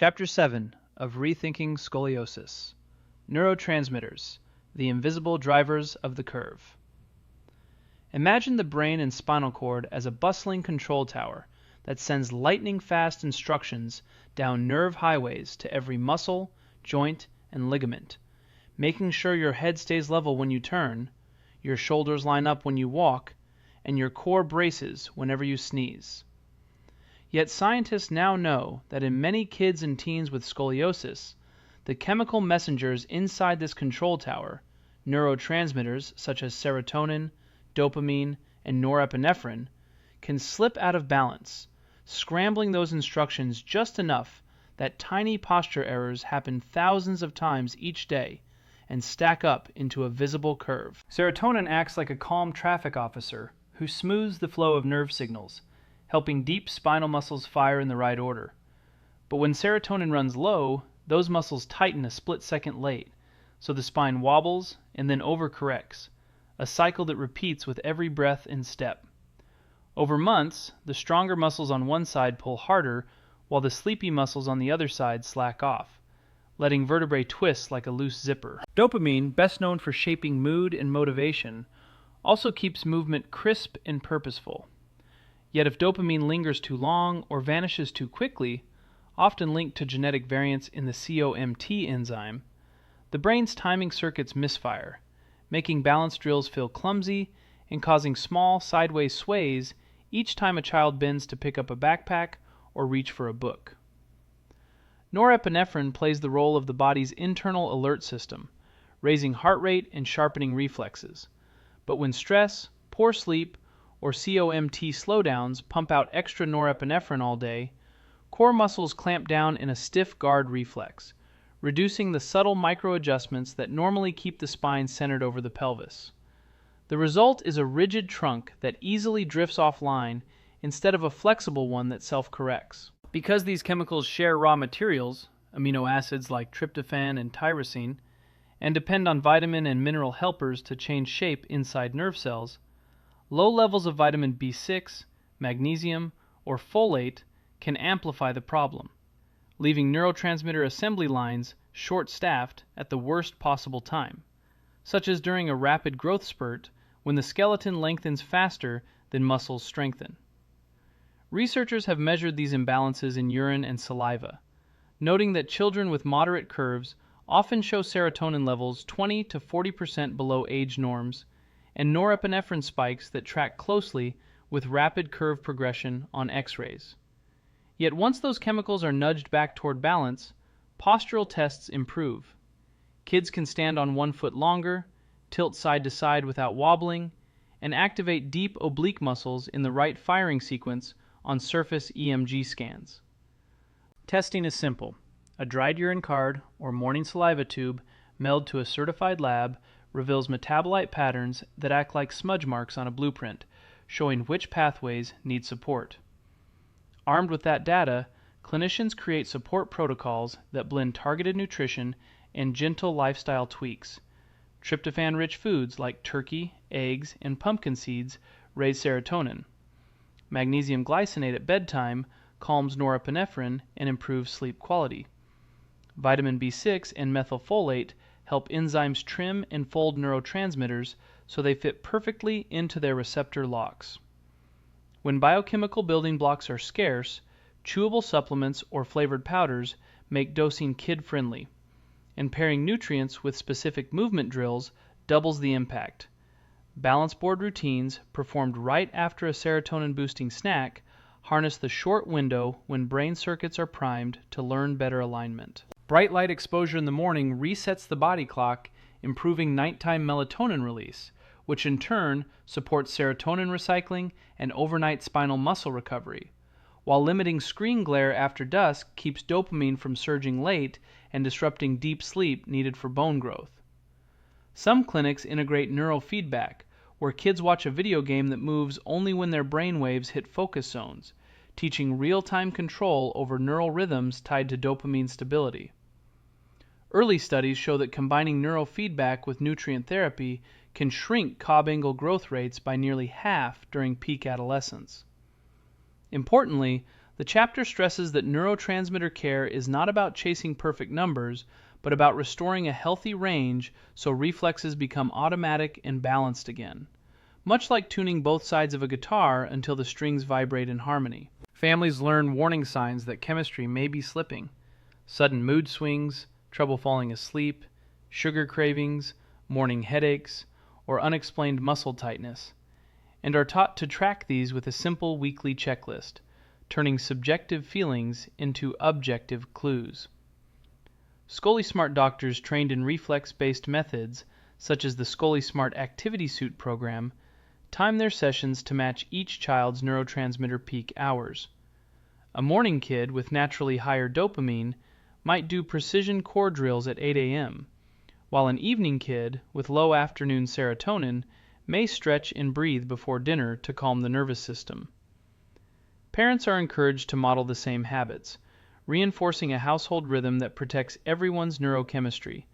Chapter 7 of Rethinking Scoliosis: Neurotransmitters, the invisible drivers of the curve. Imagine the brain and spinal cord as a bustling control tower that sends lightning-fast instructions down nerve highways to every muscle, joint, and ligament, making sure your head stays level when you turn, your shoulders line up when you walk, and your core braces whenever you sneeze. Yet scientists now know that in many kids and teens with scoliosis, the chemical messengers inside this control tower, neurotransmitters such as serotonin, dopamine, and norepinephrine, can slip out of balance, scrambling those instructions just enough that tiny posture errors happen thousands of times each day and stack up into a visible curve. Serotonin acts like a calm traffic officer who smooths the flow of nerve signals, helping deep spinal muscles fire in the right order. But when serotonin runs low, those muscles tighten a split second late, so the spine wobbles and then overcorrects, a cycle that repeats with every breath and step. Over months, the stronger muscles on one side pull harder, while the sleepy muscles on the other side slack off, letting vertebrae twist like a loose zipper. Dopamine, best known for shaping mood and motivation, also keeps movement crisp and purposeful. Yet if dopamine lingers too long or vanishes too quickly, often linked to genetic variants in the COMT enzyme, the brain's timing circuits misfire, making balance drills feel clumsy and causing small sideways sways each time a child bends to pick up a backpack or reach for a book. Norepinephrine plays the role of the body's internal alert system, raising heart rate and sharpening reflexes. But when stress, poor sleep, or COMT slowdowns pump out extra norepinephrine all day, core muscles clamp down in a stiff guard reflex, reducing the subtle micro-adjustments that normally keep the spine centered over the pelvis. The result is a rigid trunk that easily drifts offline instead of a flexible one that self-corrects. Because these chemicals share raw materials, amino acids like tryptophan and tyrosine, and depend on vitamin and mineral helpers to change shape inside nerve cells, low levels of vitamin B6, magnesium, or folate can amplify the problem, leaving neurotransmitter assembly lines short-staffed at the worst possible time, such as during a rapid growth spurt when the skeleton lengthens faster than muscles strengthen. Researchers have measured these imbalances in urine and saliva, noting that children with moderate curves often show serotonin levels 20 to 40% below age norms, and norepinephrine spikes that track closely with rapid curve progression on X-rays. Yet once those chemicals are nudged back toward balance, postural tests improve. Kids can stand on one foot longer, tilt side to side without wobbling, and activate deep oblique muscles in the right firing sequence on surface EMG scans. Testing is simple. A dried urine card or morning saliva tube mailed to a certified lab reveals metabolite patterns that act like smudge marks on a blueprint, showing which pathways need support. Armed with that data, clinicians create support protocols that blend targeted nutrition and gentle lifestyle tweaks. Tryptophan-rich foods like turkey, eggs, and pumpkin seeds raise serotonin. Magnesium glycinate at bedtime calms norepinephrine and improves sleep quality. Vitamin B6 and methylfolate help enzymes trim and fold neurotransmitters so they fit perfectly into their receptor locks. When biochemical building blocks are scarce, chewable supplements or flavored powders make dosing kid-friendly, and pairing nutrients with specific movement drills doubles the impact. Balance board routines performed right after a serotonin-boosting snack harness the short window when brain circuits are primed to learn better alignment. Bright light exposure in the morning resets the body clock, improving nighttime melatonin release, which in turn supports serotonin recycling and overnight spinal muscle recovery, while limiting screen glare after dusk keeps dopamine from surging late and disrupting deep sleep needed for bone growth. Some clinics integrate neurofeedback, where kids watch a video game that moves only when their brain waves hit focus zones, teaching real-time control over neural rhythms tied to dopamine stability. Early studies show that combining neurofeedback with nutrient therapy can shrink Cobb angle growth rates by nearly half during peak adolescence. Importantly, The chapter stresses that neurotransmitter care is not about chasing perfect numbers, but about restoring a healthy range so reflexes become automatic and balanced again, much like tuning both sides of a guitar until the strings vibrate in harmony. Families learn warning signs that chemistry may be slipping: sudden mood swings, trouble falling asleep, sugar cravings, morning headaches, or unexplained muscle tightness, and are taught to track these with a simple weekly checklist, turning subjective feelings into objective clues. ScoliSmart doctors trained in reflex-based methods, such as the ScoliSmart Activity Suit program, time their sessions to match each child's neurotransmitter peak hours. A morning kid with naturally higher dopamine might do precision core drills at 8 a.m., while an evening kid with low afternoon serotonin may stretch and breathe before dinner to calm the nervous system. Parents are encouraged to model the same habits, reinforcing a household rhythm that protects everyone's neurochemistry,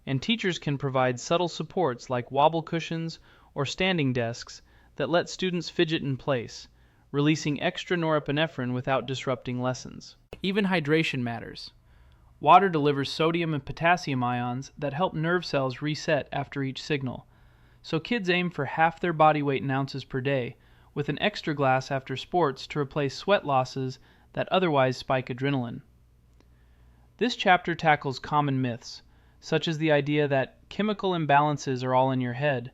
and teachers can provide subtle supports like wobble cushions or standing desks that let students fidget in place, releasing extra norepinephrine without disrupting lessons. Even hydration matters. Water delivers sodium and potassium ions that help nerve cells reset after each signal, so kids aim for half their body weight in ounces per day, with an extra glass after sports to replace sweat losses that otherwise spike adrenaline. This chapter tackles common myths, such as the idea that chemical imbalances are all in your head,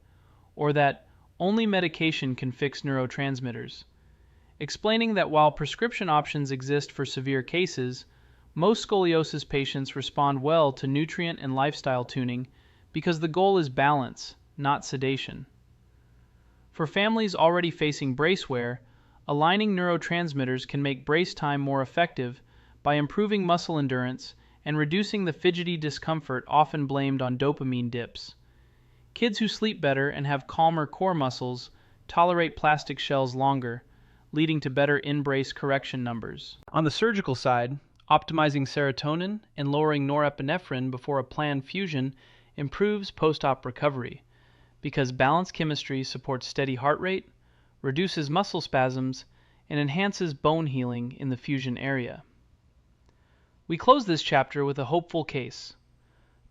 or that only medication can fix neurotransmitters, explaining that while prescription options exist for severe cases, most scoliosis patients respond well to nutrient and lifestyle tuning because the goal is balance, not sedation. For families already facing brace wear, aligning neurotransmitters can make brace time more effective by improving muscle endurance and reducing the fidgety discomfort often blamed on dopamine dips. Kids who sleep better and have calmer core muscles tolerate plastic shells longer, leading to better in-brace correction numbers. On the surgical side, optimizing serotonin and lowering norepinephrine before a planned fusion improves post-op recovery, because balanced chemistry supports steady heart rate, reduces muscle spasms, and enhances bone healing in the fusion area. We close this chapter with a hopeful case.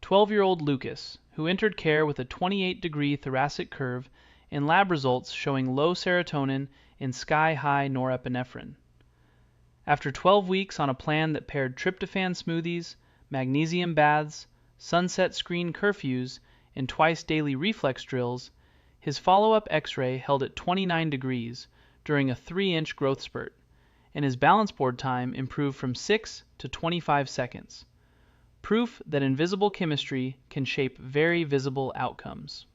12-year-old Lucas, who entered care with a 28-degree thoracic curve and lab results showing low serotonin and sky-high norepinephrine. After 12 weeks on a plan that paired tryptophan smoothies, magnesium baths, sunset screen curfews, and twice-daily reflex drills, his follow-up X-ray held at 29 degrees during a 3-inch growth spurt, and his balance board time improved from 6 to 25 seconds. Proof that invisible chemistry can shape very visible outcomes.